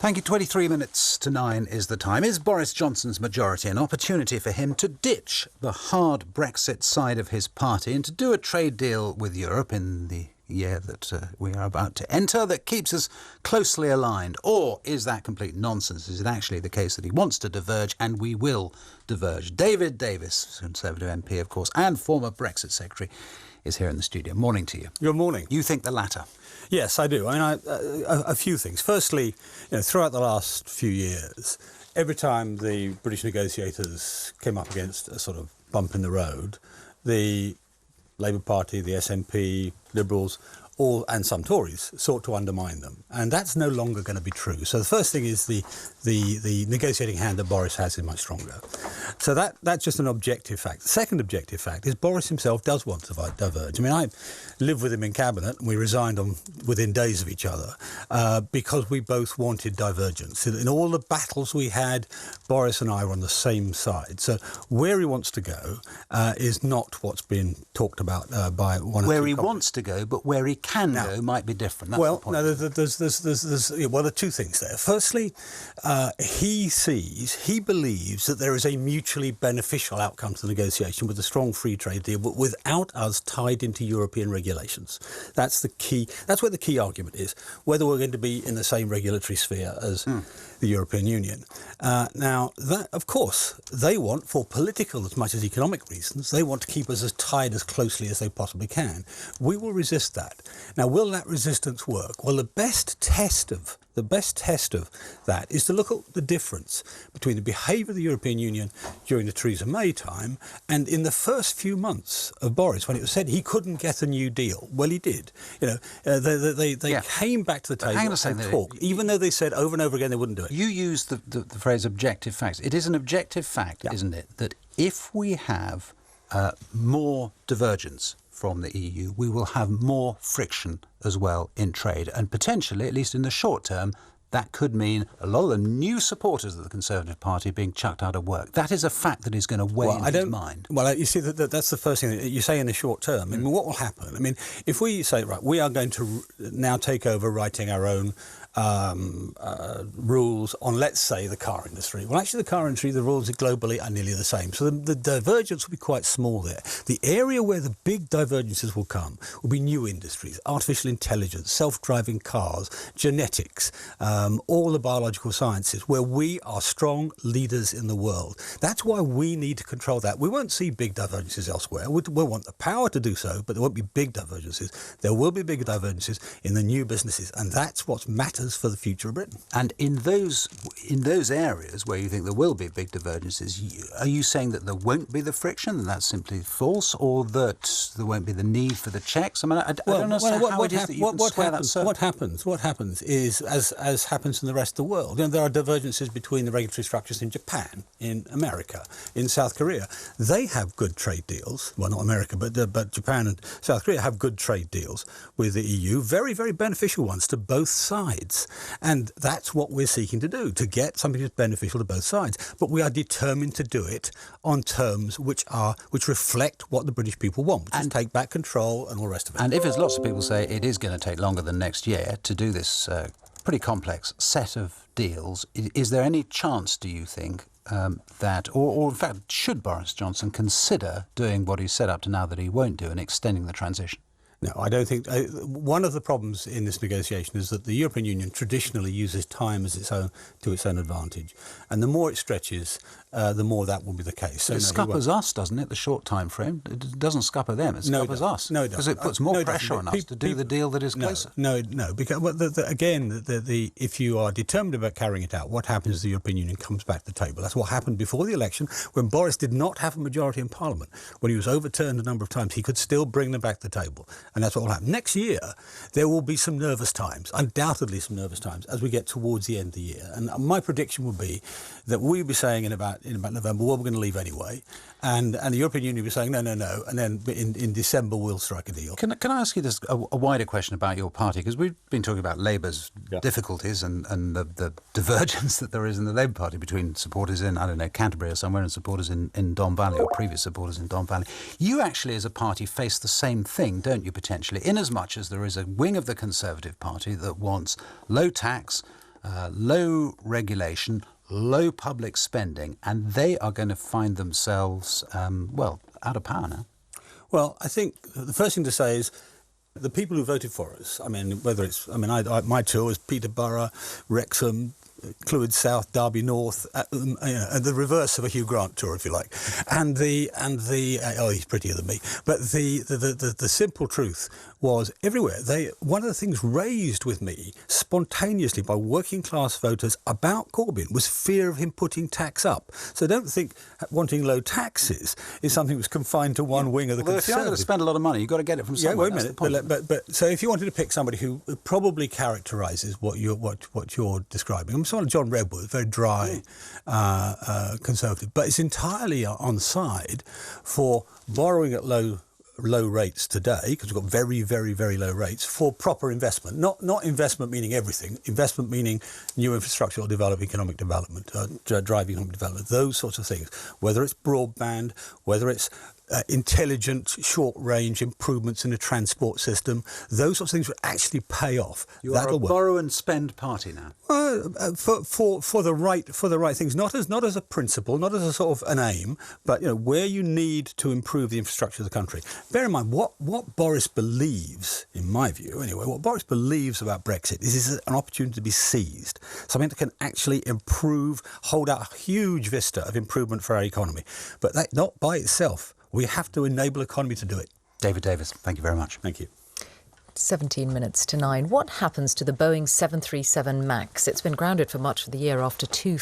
Thank you. 23 minutes to 9 is the time. Is Boris Johnson's majority an opportunity for him to ditch the hard Brexit side of his party and to do a trade deal with Europe in the year that we are about to enter that keeps us closely aligned? Or is that complete nonsense? Is it actually the case that he wants to diverge, and we will diverge? David Davis, Conservative MP, of course, and former Brexit Secretary, is here in the studio. Morning to you. Good morning. You think the latter? Yes, I do. I mean, a few things. Firstly, throughout the last few years, every time the British negotiators came up against a sort of bump in the road, the Labour Party, the SNP, Liberals, and some Tories sought to undermine them. And that's no longer going to be true. So the first thing is the negotiating hand that Boris has is much stronger. So that's just an objective fact. The second objective fact is Boris himself does want to diverge. I mean, I lived with him in Cabinet and we resigned within days of each other because we both wanted divergence. In all the battles we had, Boris and I were on the same side. So where he wants to go is not what's been talked about by one or two Where he colleagues. wants to go, but where he can go might be different. That's Well, the point. no, there are two things there. Firstly, he believes that there is a mutually beneficial outcome to the negotiation with a strong free trade deal, but without us tied into European regulations. That's the key. That's where the key argument is, whether we're going to be in the same regulatory sphere as the European Union. Now, that, of course, they want, for political as much as economic reasons, they want to keep us as tied as closely as they possibly can. We will resist that. Now, will that resistance work? Well, the best test of that is to look at the difference between the behaviour of the European Union during the Theresa May time and in the first few months of Boris, when it was said he couldn't get a new deal. Well, he did. They came back to the table and talked, even though they said over and over again they wouldn't do it. You used the phrase objective facts. It is an objective fact, isn't it, that if we have more divergence from the EU, we will have more friction as well in trade. And potentially, at least in the short term, that could mean a lot of the new supporters of the Conservative Party being chucked out of work. That is a fact that is going to weigh in his mind. Well, you see, that's the first thing that you say in the short term. I mean, what will happen? I mean, if we say, right, we are going to now take over writing our own rules on, let's say, the car industry. Well, actually, the car industry, the rules globally are nearly the same. So the divergence will be quite small there. The area where the big divergences will come will be new industries, artificial intelligence, self-driving cars, genetics, all the biological sciences, where we are strong leaders in the world. That's why we need to control that. We won't see big divergences elsewhere. We'll want the power to do so, but there won't be big divergences. There will be big divergences in the new businesses, and that's what matters for the future of Britain. And in those areas where you think there will be big divergences, are you saying that there won't be the friction, and that's simply false, or that there won't be the need for the checks? I mean, I don't understand how it is that you can square that circle. What happens is, as happens in the rest of the world, there are divergences between the regulatory structures in Japan, in America, in South Korea. They have good trade deals. Well, not America, but Japan and South Korea have good trade deals with the EU, very, very beneficial ones to both sides. And that's what we're seeking to do, to get something that's beneficial to both sides. But we are determined to do it on terms which reflect what the British people want, which is take back control and all the rest of it. And if, as lots of people say, it is going to take longer than next year to do this pretty complex set of deals, is there any chance, do you think, that, or in fact, should Boris Johnson consider doing what he's set up to now that he won't do and extending the transition? No, I don't think... one of the problems in this negotiation is that the European Union traditionally uses time as to its own advantage. And the more it stretches, the more that will be the case. So it scuppers us, doesn't it, the short time frame? It doesn't scupper them, it scuppers us. No, it doesn't. Because it puts more pressure on us to do the deal that is closer. No, because if you are determined about carrying it out, what happens is the European Union comes back to the table. That's what happened before the election, when Boris did not have a majority in Parliament. When he was overturned a number of times, he could still bring them back to the table. And that's what will happen. Next year, there will be some nervous times, undoubtedly some nervous times, as we get towards the end of the year. And my prediction will be that we'll be saying in about November, well, we're going to leave anyway. And the European Union will be saying, no. And then in December, we'll strike a deal. Can I ask you this, a wider question about your party? Because we've been talking about Labour's difficulties and the divergence that there is in the Labour Party between supporters in, I don't know, Canterbury or somewhere, and supporters in Don Valley, or previous supporters in Don Valley. You actually, as a party, face the same thing, don't you, potentially, in as much as there is a wing of the Conservative Party that wants low tax, low regulation, low public spending, and they are going to find themselves, out of power now. Well, I think the first thing to say is the people who voted for us, my tour was Peterborough, Wrexham, Clwyd South, Derby North, the reverse of a Hugh Grant tour, if you like. And he's prettier than me. But the simple truth was everywhere. One of the things raised with me spontaneously by working class voters about Corbyn was fear of him putting tax up. So don't think wanting low taxes is something that's confined to one wing of the Conservatives. If you're going to spend a lot of money, you've got to get it from somewhere. Yeah, wait a minute. But so if you wanted to pick somebody who probably characterises what you're describing, I'm sort of John Redwood, very dry Conservative, but it's entirely on side for borrowing at low rates today, because we've got very, very, very low rates, for proper investment. Not investment meaning everything, investment meaning new infrastructure or economic development, driving economic development, those sorts of things. Whether it's broadband, whether it's intelligent, short-range improvements in the transport system, those sorts of things will actually pay off. You are a borrow and spend party now. For the right things, not as a principle, not as a sort of an aim, but where you need to improve the infrastructure of the country. Bear in mind what Boris believes, in my view anyway, what Boris believes about Brexit is an opportunity to be seized, something that can actually hold out a huge vista of improvement for our economy. But that not by itself. We have to enable economy to do it. David Davis, thank you very much. Thank you. 17 minutes to 9. What happens to the Boeing 737 MAX? It's been grounded for much of the year after two